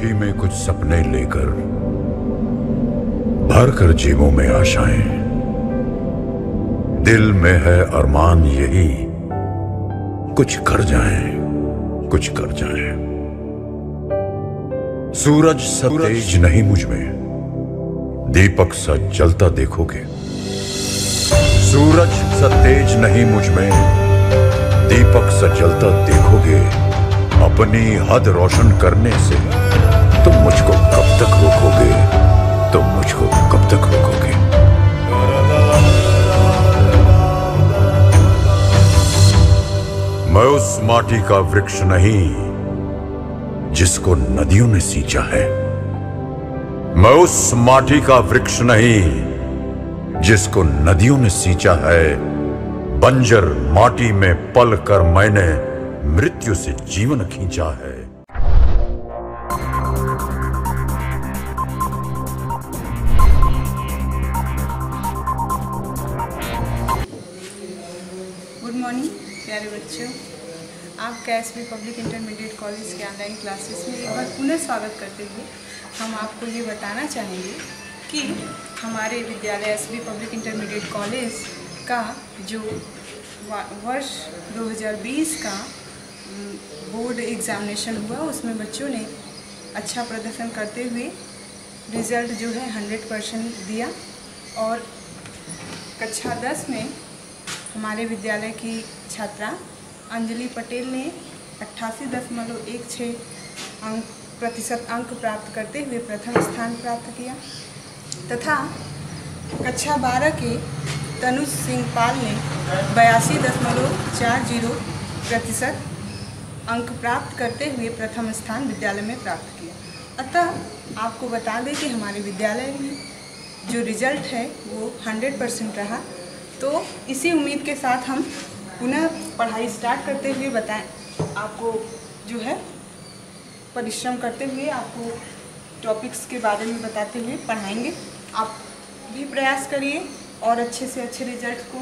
मुट्ठी में कुछ सपने लेकर भर कर जेबों में आशाएं, दिल में है अरमान यही कुछ कर जाएं, कुछ कर जाएं। सूरज सा तेज नहीं मुझ में, दीपक सा जलता देखोगे। सूरज सा तेज नहीं मुझ में, दीपक सा जलता देखोगे। अपनी हद रोशन करने से तुम मुझको कब तक रोकोगे, तुम मुझको कब तक रोकोगे। मैं उस माटी का वृक्ष नहीं जिसको नदियों ने सींचा है। मैं उस माटी का वृक्ष नहीं जिसको नदियों ने सींचा है। बंजर माटी में पल कर मैंने मृत्यु से जीवन खींचा है। गुड मॉर्निंग प्यारे बच्चों, आपका एसबी पब्लिक इंटरमीडिएट कॉलेज के ऑनलाइन क्लासेस में एक बार पुनः स्वागत करते हुए हम आपको ये बताना चाहेंगे कि हमारे विद्यालय एसबी पब्लिक इंटरमीडिएट कॉलेज का जो वर्ष 2020 का बोर्ड एग्ज़ामिनेशन हुआ, उसमें बच्चों ने अच्छा प्रदर्शन करते हुए रिज़ल्ट जो है 100% दिया। और कक्षा 10 में हमारे विद्यालय की छात्रा अंजलि पटेल ने 88.16 प्रतिशत अंक प्राप्त करते हुए प्रथम स्थान प्राप्त किया, तथा कक्षा 12 के तनुज सिंह पाल ने 82.40 प्रतिशत अंक प्राप्त करते हुए प्रथम स्थान विद्यालय में प्राप्त किया। अतः आपको बता दें कि हमारे विद्यालय में जो रिजल्ट है वो 100% रहा। तो इसी उम्मीद के साथ हम पुनः पढ़ाई स्टार्ट करते हुए बताएं, आपको जो है परिश्रम करते हुए आपको टॉपिक्स के बारे में बताते हुए पढ़ाएंगे। आप भी प्रयास करिए और अच्छे से अच्छे रिजल्ट को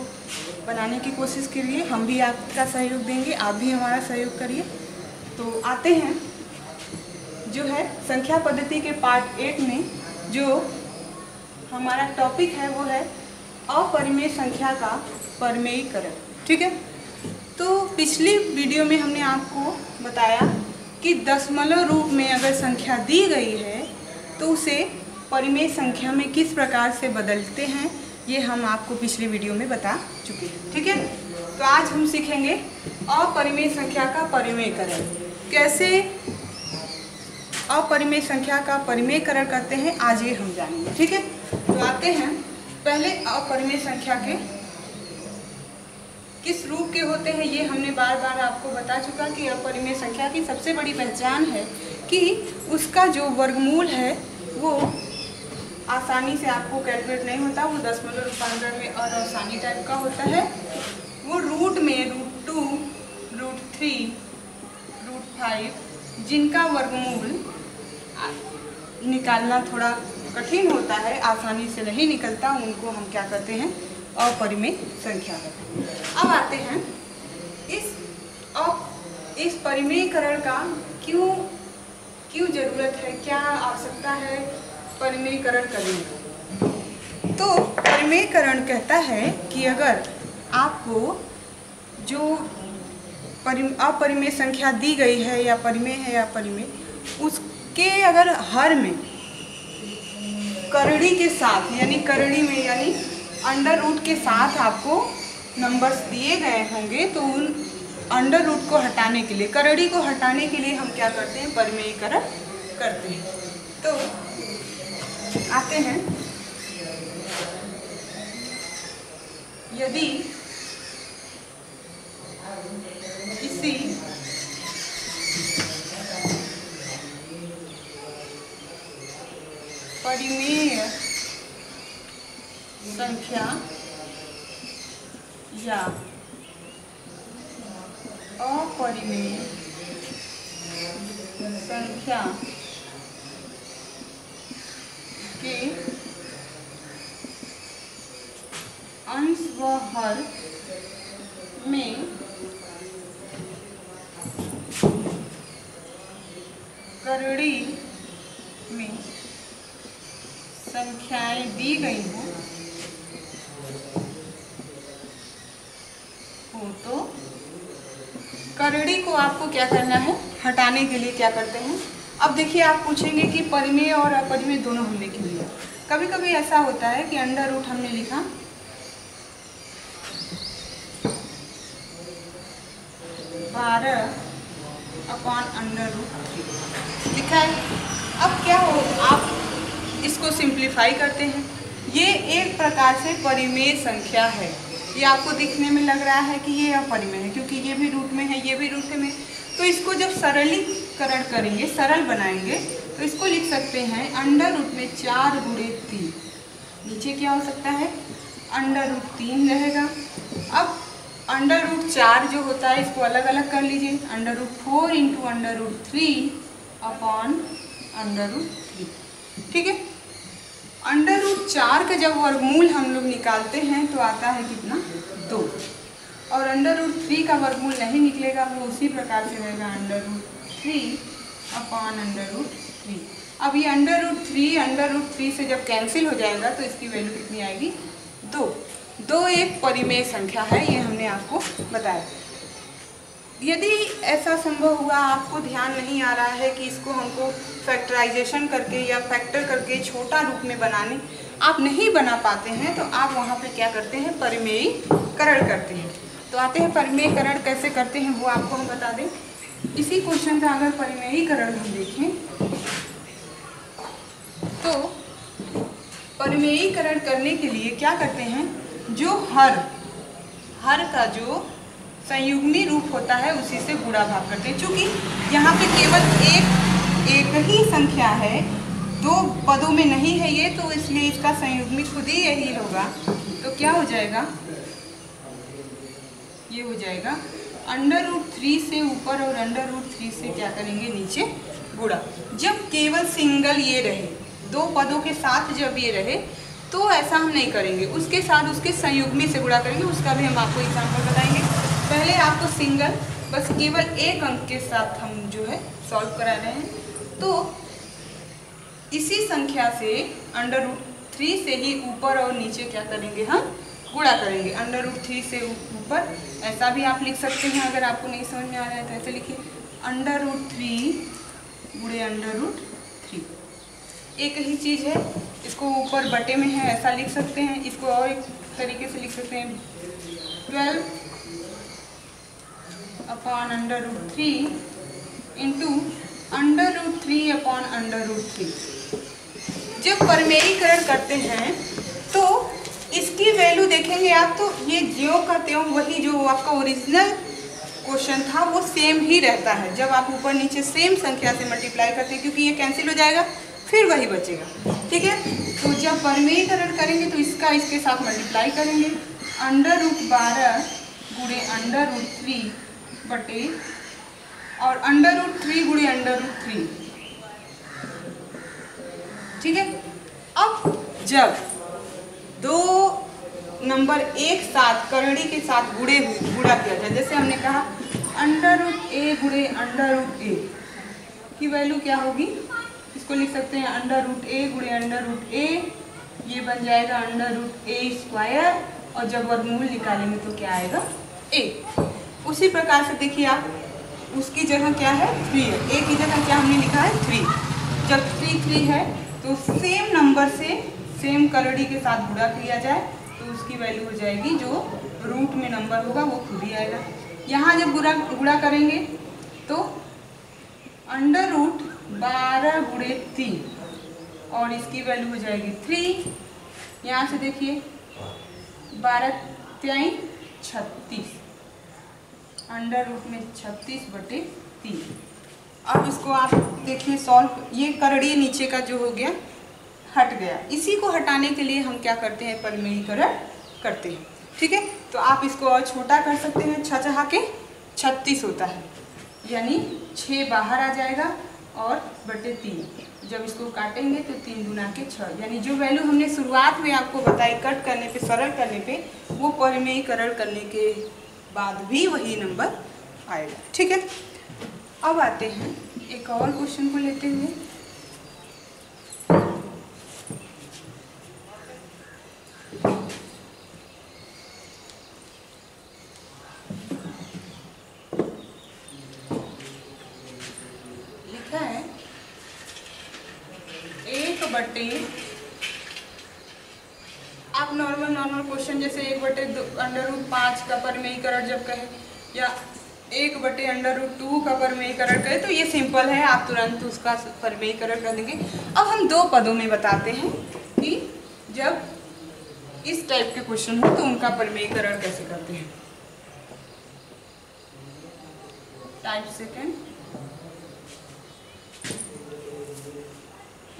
बनाने की कोशिश करिए। हम भी आपका सहयोग देंगे, आप भी हमारा सहयोग करिए। तो आते हैं जो है संख्या पद्धति के पार्ट 8 में जो हमारा टॉपिक है वो है अपरिमेय संख्या का परिमेयीकरण। ठीक है, तो पिछली वीडियो में हमने आपको बताया कि दशमलव रूप में अगर संख्या दी गई है तो उसे परिमेय संख्या में किस प्रकार से बदलते हैं, ये हम आपको पिछली वीडियो में बता चुके हैं। ठीक है, तो आज हम सीखेंगे अपरिमेय संख्या का परिमेयीकरण। कैसे अपरिमेय संख्या का परिमेयीकरण करते हैं, आज ये हम जानेंगे। ठीक है, तो आते हैं पहले अपरिमेय संख्या के किस रूप के होते हैं, ये हमने बार बार आपको बता चुका कि अपरिमेय संख्या की सबसे बड़ी पहचान है कि उसका जो वर्गमूल है वो आसानी से आपको कैलकुलेट नहीं होता, वो दशमलव रूपांतरण में असानी टाइप का होता है। वो रूट में √2, √3, √5 जिनका वर्गमूल निकालना थोड़ा कठिन होता है, आसानी से नहीं निकलता, उनको हम क्या करते हैं, अपरिमेय संख्या करते हैं। अब आते हैं इस परिमेयीकरण का क्यों जरूरत है, क्या आवश्यकता है परिमेयीकरण करने की। तो परिमेयीकरण कहता है कि अगर आपको जो अपरिमेय संख्या दी गई है या परिमेय है या परिमेय, उसके अगर हर में करड़ी के साथ यानी करड़ी में यानी अंडर रूट के साथ आपको नंबर्स दिए गए होंगे, तो उन अंडर रूट को हटाने के लिए, करड़ी को हटाने के लिए हम क्या करते हैं, परिमेयीकरण करते हैं। तो आते हैं, यदि किसी परिमेय संख्या या अपरिमेय संख्या के अंश व हर में करड़ी संख्याएं दी गई हो तो करड़ी को आपको क्या करना है, हटाने के लिए क्या करते हैं। अब देखिए आप पूछेंगे कि परिमेय और अपरिमेय दोनों हमने क्यों लिया। कभी कभी ऐसा होता है कि अंडर रूट हमने लिखा 12/√3 लिखा है। अब क्या हो, आप इसको सिंप्लीफाई करते हैं। ये एक प्रकार से परिमेय संख्या है। ये आपको दिखने में लग रहा है कि ये अपरिमेय है क्योंकि ये भी रूट में है, ये भी रूट में। तो इसको जब सरलीकरण करेंगे, सरल बनाएंगे, तो इसको लिख सकते हैं अंडर रूट में 4/3। नीचे क्या हो सकता है, अंडर रूट 3 रहेगा। अब अंडर रूट 4 जो होता है इसको अलग अलग कर लीजिए, under root 4 into under root 3 upon under root 3। ठीक है, अंडर रूट 4 का जब वर्गमूल हम लोग निकालते हैं तो आता है कितना, 2। और अंडर रूट 3 का वर्गमूल नहीं निकलेगा, वो उसी प्रकार से रहेगा under root 3 upon under root 3। अब ये अंडर रूट 3 से जब कैंसिल हो जाएगा तो इसकी वैल्यू कितनी आएगी, 2। 2 एक परिमेय संख्या है, ये हमने आपको बताया। यदि ऐसा संभव हुआ, आपको ध्यान नहीं आ रहा है कि इसको हमको फैक्टराइजेशन करके या फैक्टर करके छोटा रूप में बनाने आप नहीं बना पाते हैं, तो आप वहाँ पे क्या करते हैं, परिमेयीकरण करते हैं। तो आते हैं परिमेयीकरण कैसे करते हैं वो आपको हम बता दें। इसी क्वेश्चन का अगर परिमेयीकरण हम देखें तो परिमेयीकरण करने के लिए क्या करते हैं, जो हर का जो संयुग्मी रूप होता है उसी से गुणा भाग करते हैं। चूंकि यहाँ पे केवल एक ही संख्या है, 2 पदों में नहीं है ये, तो इसलिए इसका संयुग्मी खुद ही यही होगा। तो क्या हो जाएगा, ये हो जाएगा अंडर रूट 3 से ऊपर और अंडर रूट 3 से क्या करेंगे, नीचे गुणा। जब केवल सिंगल ये रहे, 2 पदों के साथ जब ये रहे तो ऐसा हम नहीं करेंगे, उसके साथ उसके संयुग्मी से गुणा करेंगे। उसका भी हम आपको एग्जाम्पल बताएंगे। पहले आपको सिंगल बस केवल एक अंक के साथ हम जो है सॉल्व करा रहे हैं। तो इसी संख्या से अंडर रूट 3 से ही ऊपर और नीचे क्या करेंगे, हम गुणा करेंगे। अंडर रूट 3 से ऊपर ऐसा भी आप लिख सकते हैं, अगर आपको नहीं समझ में आ रहा है तो ऐसे लिखिए, अंडर रूट 3 गुणे अंडर रूट 3। एक ही चीज़ है, इसको ऊपर बटे में है ऐसा लिख सकते हैं। इसको और एक तरीके से लिख सकते हैं, 12 upon under root 3 into under root 3 upon under root 3। जब परिमेयीकरण करते हैं तो इसकी वैल्यू देखेंगे आप, तो ये ज्यों का त्यों वही जो आपका ओरिजिनल क्वेश्चन था वो सेम ही रहता है। जब आप ऊपर नीचे सेम संख्या से मल्टीप्लाई करते हैं, क्योंकि ये कैंसिल हो जाएगा, फिर वही बचेगा। ठीक है, तो जब परिमेयीकरण करेंगे तो इसका इसके साथ मल्टीप्लाई करेंगे, अंडर रूट 12 गुणे अंडर रूट 3 बटे और अंडर रूट 3 गुणे अंडर रूट 3। ठीक है, अब जब 2 नंबर एक साथ करड़ी के साथ गुणा किया जाए, जैसे हमने कहा अंडर रूट ए गुणे अंडर रूट ए की वैल्यू क्या होगी, इसको लिख सकते हैं अंडर रूट ए गुणे अंडर रूट ए, ये बन जाएगा अंडर रूट ए स्क्वायर, और जब वर्गमूल निकालेंगे तो क्या आएगा, ए। उसी प्रकार से देखिए आप, उसकी जगह क्या है, 3 है, ए की जगह क्या हमने लिखा है, 3। जब 3 है तो सेम नंबर से सेम करड़ी के साथ गुणा किया जाए तो उसकी वैल्यू हो जाएगी, जो रूट में नंबर होगा वो खुद ही आएगा। यहाँ जब गुणा करेंगे तो अंडर रूट 12 गुणे 3 और इसकी वैल्यू हो जाएगी 3। यहाँ से देखिए 12 3 36, अंडर रूट में 36 बटे 3। अब इसको आप देखिए सॉल्व, ये करड़ी नीचे का जो हो गया हट गया। इसी को हटाने के लिए हम क्या करते हैं, परिमेयीकरण करते हैं। ठीक है, तो आप इसको और छोटा कर सकते हैं, 6 चहा के 36 होता है, यानी 6 बाहर आ जाएगा और बटे 3। जब इसको काटेंगे तो 3 दूना के 6, यानी जो वैल्यू हमने शुरुआत में आपको बताई कट करने पे, सरल करने पे, वो परिमेयीकरण करने के बाद भी वही नंबर आएगा। ठीक है, अब आते हैं एक और क्वेश्चन को लेते हुए। बटे, आप नॉर्मल क्वेश्चन जैसे 1/√5 का परिमेयीकरण जब कहे या 1/√2 का परिमेयीकरण कहे तो ये सिंपल है, आप तुरंत उसका परिमेयीकरण कर देंगे। अब हम दो पदों में बताते हैं कि जब इस टाइप के क्वेश्चन हो तो उनका परिमेयीकरण कैसे करते हैं। टाइप सेकेंड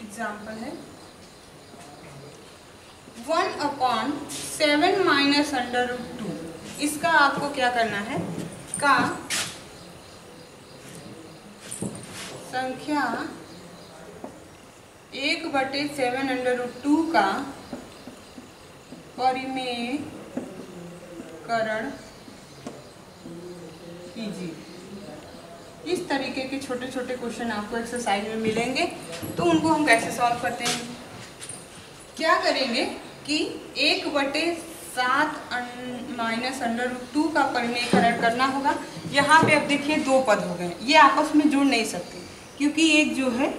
एग्जाम्पल है 1/7 माइनस √2। इसका आपको क्या करना है, का संख्या 1/7 √2 का परिमेयीकरण कीजिए। इस तरीके के छोटे छोटे क्वेश्चन आपको एक्सरसाइज में मिलेंगे, तो उनको हम कैसे सॉल्व करते हैं। क्या करेंगे कि 1/7 माइनस √2 का परिमेयीकरण करना होगा। यहाँ पे अब देखिए दो पद हो गए, ये आपस में जुड़ नहीं सकते क्योंकि एक जो है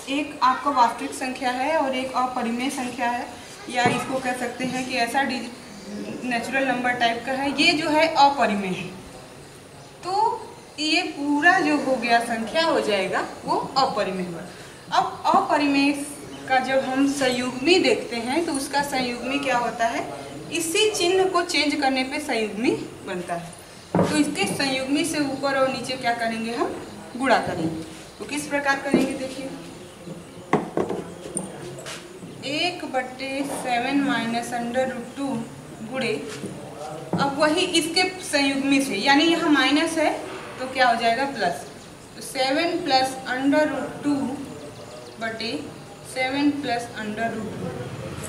एक आपका वास्तविक संख्या है और एक अपरिमेय संख्या है, या इसको कह सकते हैं कि ऐसा नेचुरल नंबर टाइप का है, ये जो है अपरिमेय है। तो ये पूरा जो हो गया संख्या हो जाएगा वो अपरिमेय होगा। अब अपरिमेय का जब हम संयुग्मी देखते हैं तो उसका संयुग्मी क्या होता है, इसी चिन्ह को चेंज करने पे संयुग्मी बनता है। तो इसके संयुग्मी से ऊपर और नीचे क्या करेंगे, हम गुणा करेंगे। तो किस प्रकार करेंगे देखिए, 1/7 माइनस √2 गुणे, अब वही इसके संयुग्मी से, यानी यहाँ माइनस है तो क्या हो जाएगा प्लस, तो 7 + √2 बटे 7 + √2।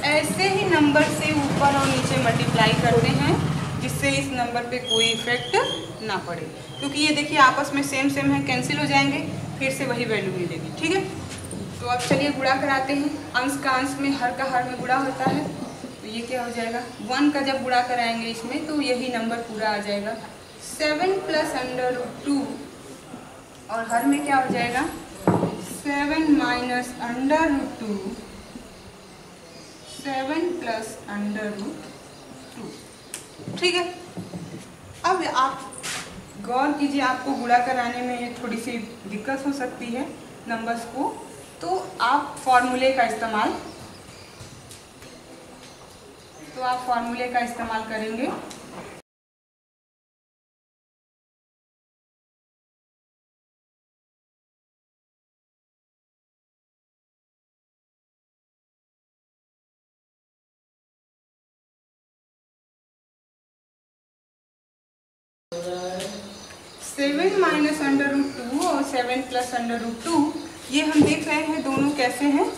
ऐसे ही नंबर से ऊपर और नीचे मल्टीप्लाई करते हैं जिससे इस नंबर पे कोई इफेक्ट ना पड़े, क्योंकि ये देखिए आपस में सेम है, कैंसिल हो जाएंगे, फिर से वही वैल्यू मिलेगी। ठीक है, तो अब चलिए गुणा कराते हैं। अंश का अंश में, हर का हर में गुणा होता है, तो ये क्या हो जाएगा, 1 का जब गुणा कराएंगे इसमें तो यही नंबर पूरा आ जाएगा। 7 + √2 और हर में क्या हो जाएगा, 7 - √2, 7 + √2। ठीक है, अब आप गौर कीजिए, आपको गुणा कराने में थोड़ी सी दिक्कत हो सकती है नंबर्स को, तो आप फॉर्मूले का इस्तेमाल करेंगे। सेवन माइनस √2 और 7 + √2, ये हम देख रहे हैं दोनों कैसे हैं।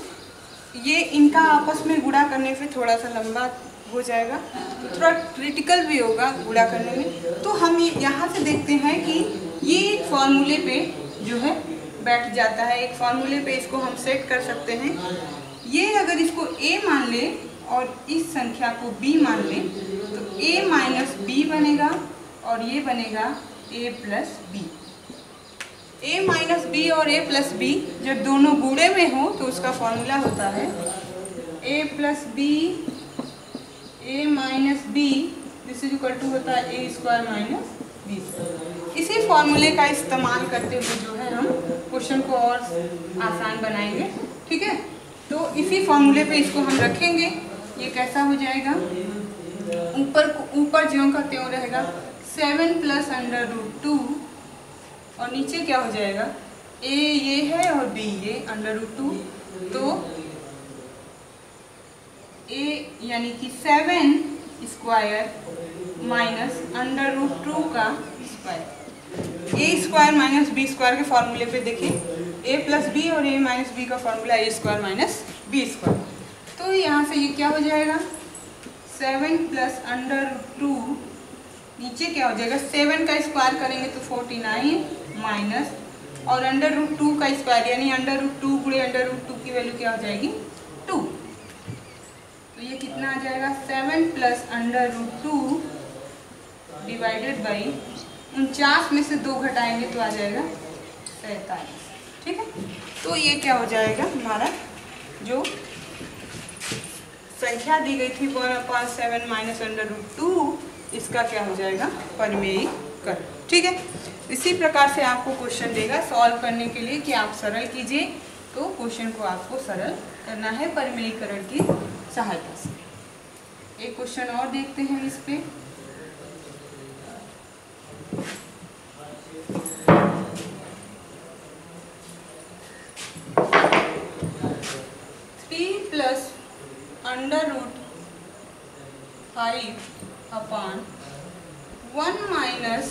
ये इनका आपस में गुणा करने से थोड़ा सा लंबा हो जाएगा, तो थोड़ा क्रिटिकल भी होगा गुणा करने में। तो हम यहाँ से देखते हैं कि ये एक फॉर्मूले पे जो है बैठ जाता है, एक फॉर्मूले पे इसको हम सेट कर सकते हैं। ये अगर इसको a मान ले और इस संख्या को b मान ले तो a - b बनेगा और ये बनेगा a + b। a - b और a + b जब दोनों गुणे में हो तो उसका फॉर्मूला होता है a + b a - b this is equal to होता है a² - b²। इसी फॉर्मूले का इस्तेमाल करते हुए जो है हम क्वेश्चन को और आसान बनाएंगे। ठीक है, तो इसी फॉर्मूले पे इसको हम रखेंगे। ये कैसा हो जाएगा, ऊपर ज्यों का त्यों रहेगा, 7 + √2 और नीचे क्या हो जाएगा, a ये है और b ये √2, तो a यानी कि 7² - √2 का स्क्वायर। a² - b² के फॉर्मूले पे देखिए a + b और a - b का फॉर्मूला a² - b²। तो यहाँ से ये क्या हो जाएगा, 7 + √2, नीचे क्या हो जाएगा, 7 का स्क्वायर करेंगे तो 49 माइनस और √2 का स्क्वायर यानी √2 गुणे √2 की वैल्यू क्या हो जाएगी 2। तो ये कितना आ जाएगा, 7 + √2 डिवाइडेड बाई 49 में से 2 घटाएंगे तो आ जाएगा 47। ठीक है। तो ये क्या हो जाएगा, हमारा जो संख्या दी गई थी 1/7 माइनस √2, इसका क्या हो जाएगा, परिमेयीकरण। ठीक है, इसी प्रकार से आपको क्वेश्चन देगा सॉल्व करने के लिए कि आप सरल कीजिए, तो क्वेश्चन को आपको सरल करना है परिमेयीकरण की सहायता से। एक क्वेश्चन और देखते हैं इस पे। √5/1 माइनस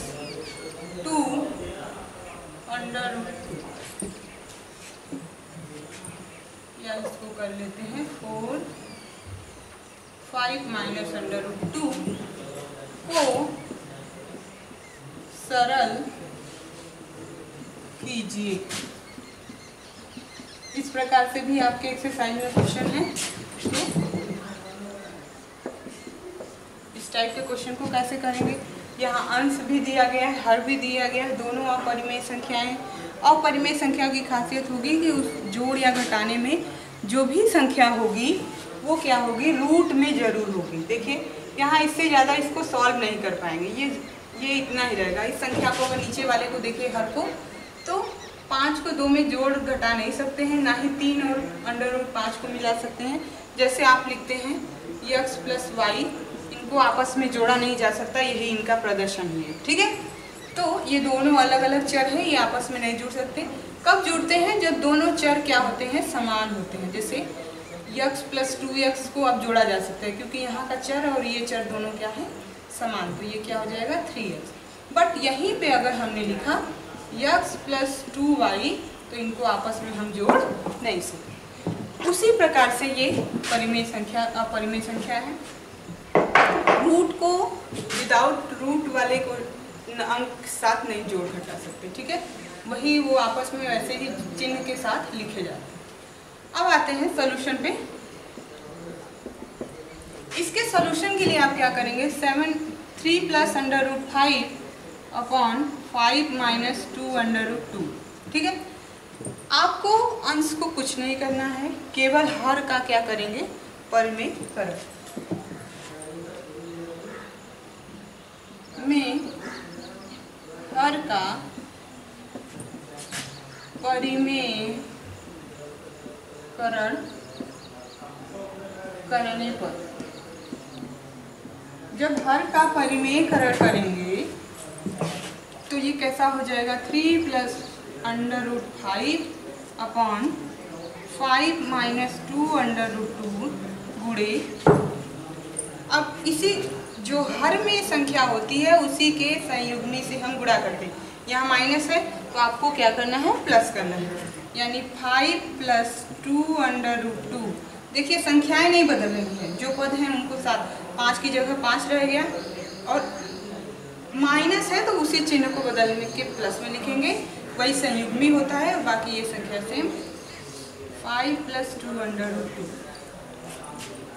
2 √2, या इसको कर लेते हैं 4 5 माइनस √2 को सरल कीजिए। इस प्रकार से भी आपके एक्सरसाइज में क्वेश्चन है। तो इस टाइप के क्वेश्चन को कैसे करेंगे, यहाँ अंश भी दिया गया है, हर भी दिया गया है, दोनों अपरिमेय संख्याएं। अपरिमेय संख्या की खासियत होगी कि उस जोड़ या घटाने में जो भी संख्या होगी वो क्या होगी, रूट में जरूर होगी। देखिए यहाँ इससे ज़्यादा इसको सॉल्व नहीं कर पाएंगे, ये इतना ही रहेगा। इस संख्या को अगर नीचे वाले को देखिए हर को, तो 5 को 2 में जोड़ घटा नहीं सकते हैं, ना ही 3 और √5 को मिला सकते हैं। जैसे आप लिखते हैं x + y, इनको आपस में जोड़ा नहीं जा सकता, यही इनका प्रदर्शन ही है। ठीक है, तो ये दोनों अलग अलग चर हैं, ये आपस में नहीं जुड़ सकते। कब जुड़ते हैं, जब दोनों चर क्या होते हैं, समान होते हैं। जैसे x + 2x को अब जोड़ा जा सकता है, क्योंकि यहाँ का चर और ये चर दोनों क्या है, समान, तो ये क्या हो जाएगा 3x। बट यहीं पे अगर हमने लिखा x + 2y, तो इनको आपस में हम जोड़ नहीं सकते। उसी प्रकार से ये परिमेय संख्या अपरिमेय संख्या है। रूट को विदाउट रूट वाले को अंक साथ नहीं जोड़ घटा सकते। ठीक है, वही वो आपस में वैसे ही चिन्ह के साथ लिखे जाते हैं। अब आते हैं सॉल्यूशन पे। इसके सॉल्यूशन के लिए आप क्या करेंगे, 3 + √5/5 माइनस 2 √2। ठीक है, आपको अंश को कुछ नहीं करना है, केवल हर का क्या करेंगे, परिमेयीकरण में हर का परिमेयीकरण करने पर, जब हर का परिमेयीकरण करेंगे तो ये कैसा हो जाएगा, 3 + √5/5 माइनस 2 √2 गुणे, अब इसी जो हर में संख्या होती है उसी के संयुग्मी से हम गुणा करते हैं। यहाँ माइनस है तो आपको क्या करना है, प्लस करना है, यानी 5 + 2 √2। देखिए संख्याएं नहीं बदल रही हैं, जो पद हैं उनको साथ, 5 की जगह 5 रह गया, और माइनस है तो उसी चिन्ह को बदलने के प्लस में लिखेंगे, वही संयुग्मी होता है, और बाकी ये संख्या सेम। 5 + 2 √2,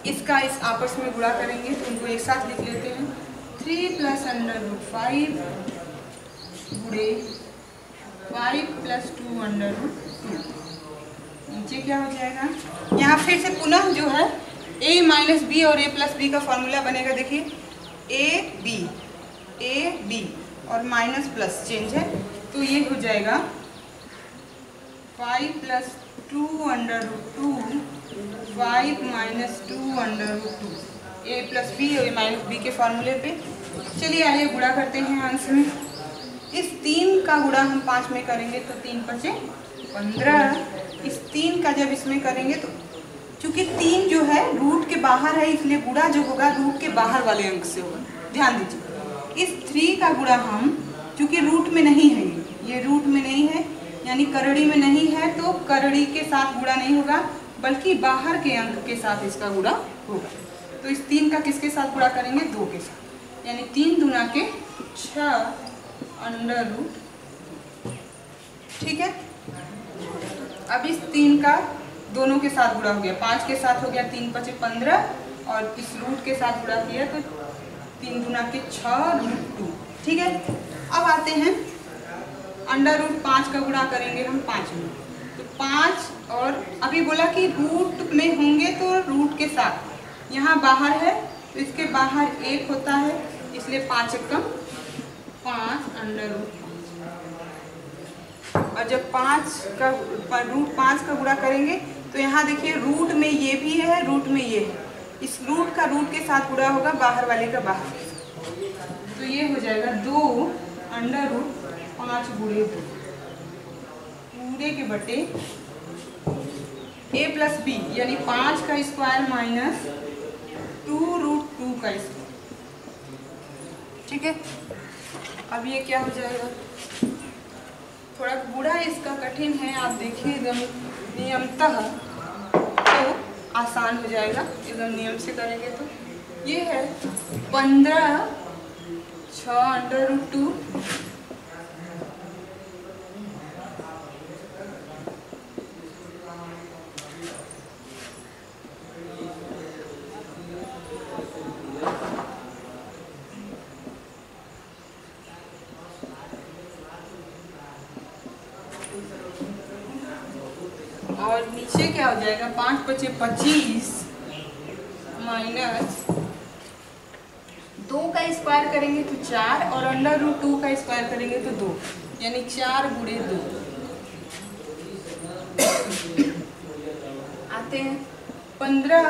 इसका इस आपस में गुणा करेंगे तो उनको एक साथ लिख लेते हैं। 3 + √5 गुणे 5 + 2 √2, नीचे क्या हो जाएगा, यहाँ फिर से पुनः जो है a - b और a + b का फॉर्मूला बनेगा। देखिए a b और माइनस प्लस चेंज है, तो ये हो जाएगा 5 + 2 √2 5 - 2 √2, a + b और a - b के फॉर्मूले पे। चलिए आइए गुणा करते हैं अंश में। इस 3 का गुणा हम 5 में करेंगे तो 3 × 5 = 15। इस 3 का जब इसमें करेंगे तो, चूंकि 3 जो है रूट के बाहर है, इसलिए गुणा जो होगा रूट के बाहर वाले अंक से होगा। ध्यान दीजिए, इस 3 का गुणा हम, चूंकि रूट में नहीं है, ये रूट में नहीं है यानी करड़ी में नहीं है, तो करड़ी के साथ गुणा नहीं होगा, बल्कि बाहर के अंक के साथ इसका गुणा होगा। तो इस 3 का किसके साथ गुणा करेंगे, 2 के साथ, यानी 3 दूना के 6 √। ठीक है, अब इस 3 का दोनों के साथ गुणा हो गया, 5 के साथ हो गया 3 × 5 = 15, और इस रूट के साथ गुणा किया तो 3 दूना के 6 √2। ठीक है, अब आते हैं √5 का गुणा करेंगे हम 5 में, तो 5 और अभी बोला कि रूट में होंगे तो रूट के साथ, यहाँ बाहर है तो इसके बाहर 1 होता है, इसलिए 5 एकम 5 √5। और जब 5 का रूट 5 का गुणा करेंगे तो यहाँ देखिए रूट में ये भी है, रूट में ये है, इस रूट का रूट के साथ गुणा होगा, बाहर वाले का बाहर, तो ये हो जाएगा 2 √5 गुणे 2 पूरे के बटे a प्लस बी, यानी 5 का स्क्वायर माइनस 2√2 का स्क्वायर। ठीक है, अब ये क्या हो जाएगा, थोड़ा गुणा इसका कठिन है, आप देखिए एकदम नियमतः तो आसान हो जाएगा, एकदम नियम से करेंगे तो। ये है 15 6 √2 और नीचे क्या हो जाएगा, 5 × 5 = 25 माइनस 2 का स्क्वायर करेंगे तो 4 और √2 का स्क्वायर करेंगे तो 2, यानी 4 × 2 आते हैं 15।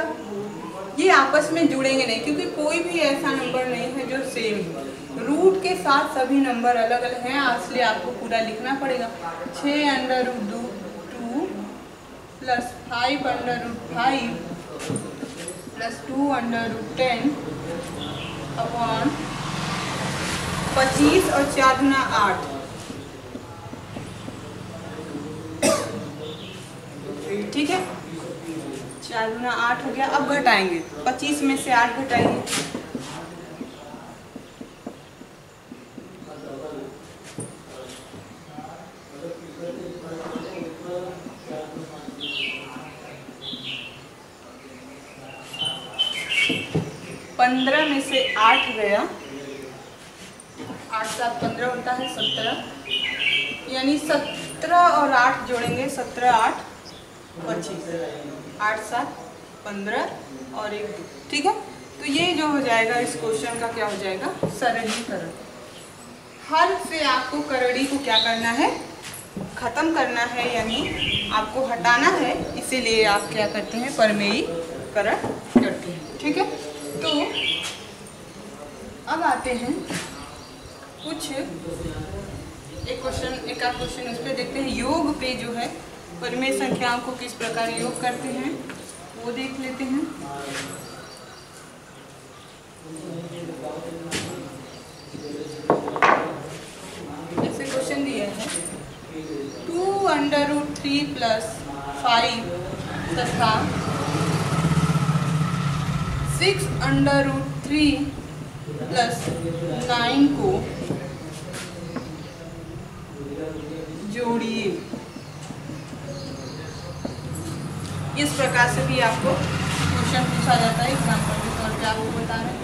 ये आपस में जुड़ेंगे नहीं क्योंकि कोई भी ऐसा नंबर नहीं है जो सेम है, रूट के साथ सभी नंबर अलग अलग हैं, इसलिए आपको पूरा लिखना पड़ेगा। 6 √2 प्लस 5 √5 प्लस 2 √10 अपॉन 25 और 4 × 8, ठीक है, 4 × 8 हो गया। अब घटाएंगे, 25 में से 8 घटाएंगे, पंद्रह में से 8 गया, 8 7 15 होता है 17, यानी 17 और 8 जोड़ेंगे, 17 8 25, 8 7 15 और 1 2, ठीक है। तो ये जो हो जाएगा इस क्वेश्चन का क्या हो जाएगा, सरलीकरण। हल से आपको करड़ी को क्या करना है, खत्म करना है, यानी आपको हटाना है, इसीलिए आप क्या करते हैं, प्रमेयीकरण करते हैं, ठीक है। तो अब आते हैं कुछ एक आध क्वेश्चन उस पर देखते हैं। योग पे जो है परिमेय संख्याओं को किस प्रकार योग करते हैं वो देख लेते हैं। ऐसे क्वेश्चन दिया है 2 √3 + 5 तथा 6 √3 + 9 को जोड़िए। इस प्रकार से भी आपको क्वेश्चन पूछा जाता है, एग्जाम्पल के तौर पे आपको बता रहे हैं।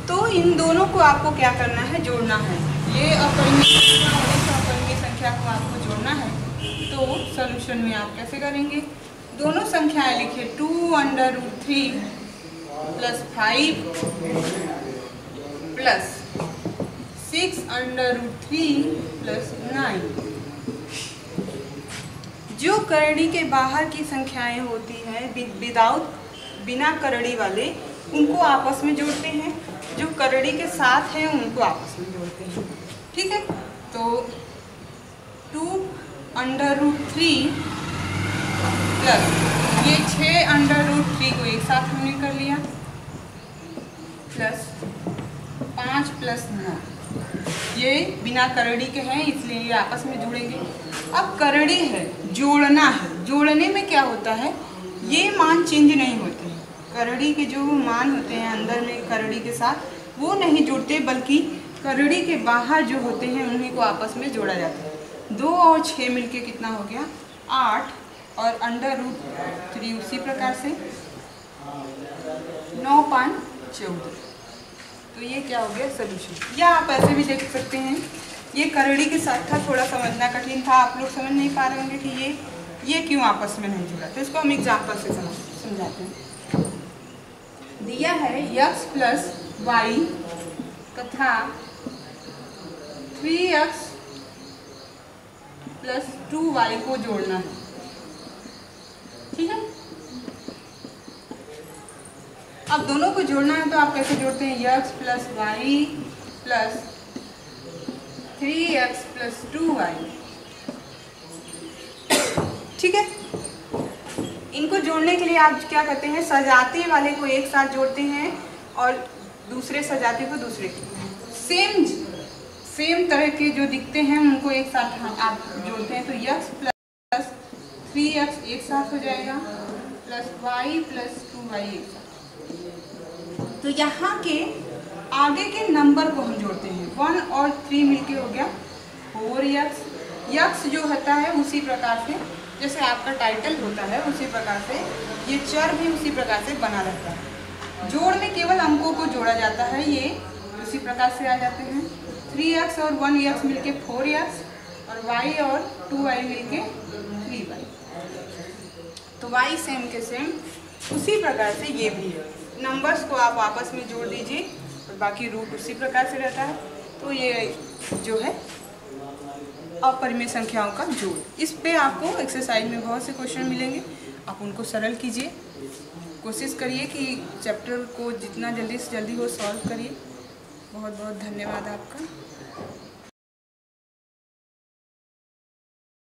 तो इन दोनों को आपको क्या करना है, जोड़ना है। ये अपरिमेय संख्या और इस अपरिमेय संख्या को आपको जोड़ना है। तो सॉल्यूशन में आप कैसे करेंगे, दोनों संख्याएं लिखिए, 2 √3 + 5 + 6 √3 + 9। जो करड़ी के बाहर की संख्याएं होती हैं बिना करड़ी वाले, उनको आपस में जोड़ते हैं, जो करड़ी के साथ हैं उनको आपस में जोड़ते हैं, ठीक है। तो 2 √3 प्लस ये 6 √3 को एक साथ हमने कर लिया, प्लस 5 + 9, ये बिना करड़ी के हैं इसलिए ये आपस में जुड़ेंगे। अब करड़ी है, जोड़ना है, जोड़ने में क्या होता है, ये मान चेंज नहीं होते हैं, करड़ी के जो मान होते हैं अंदर में करड़ी के साथ वो नहीं जुड़ते, बल्कि करड़ी के बाहर जो होते हैं उन्हीं को आपस में जोड़ा जाता है। 2 और 6 मिलके कितना हो गया, 8, और √3 उसी प्रकार से 9 5 14। तो ये क्या हो गया, सोल्यूशन। या आप ऐसे भी देख सकते हैं, ये करड़ी के साथ था, थोड़ा समझना कठिन था, आप लोग समझ नहीं पा रहे होंगे कि ये ये क्यों आपस में नहीं जुड़ा। तो इसको हम एग्जाम्पल से समझाते हैं। दिया है x प्लस वाई तथा 3x प्लस 2y को जोड़ना है, ठीक है। अब दोनों को जोड़ना है तो आप कैसे जोड़ते हैं, x plus y plus 3x plus 2y, ठीक है। इनको जोड़ने के लिए आप क्या करते हैं, सजाती वाले को एक साथ जोड़ते हैं और दूसरे सजाती को दूसरे सेम तरह के जो दिखते हैं उनको एक साथ आप जोड़ते हैं। तो x प्लस 3x एक साथ हो जाएगा प्लस y प्लस 2y एक साथ। तो यहाँ के आगे के नंबर को हम जोड़ते हैं, 1 और 3 मिलके हो गया 4x। x जो होता है उसी प्रकार से जैसे आपका टाइटल होता है उसी प्रकार से ये चर भी उसी प्रकार से बना रहता है। जोड़ में केवल अंकों को जोड़ा जाता है, ये उसी प्रकार से आ जाते हैं। 3x और 1x मिलके 4x और y और 2y मिलके 3y। तो y सेम के सेम उसी प्रकार से ये भी है। नंबर्स को आप आपस में जोड़ दीजिए और बाकी रूट उसी प्रकार से रहता है। तो ये जो है अपरिमेय संख्याओं का जोड़। इस पे आपको एक्सरसाइज में बहुत से क्वेश्चन मिलेंगे, आप उनको सरल कीजिए, कोशिश करिए कि चैप्टर को जितना जल्दी से जल्दी हो सॉल्व करिए। बहुत बहुत धन्यवाद आपका।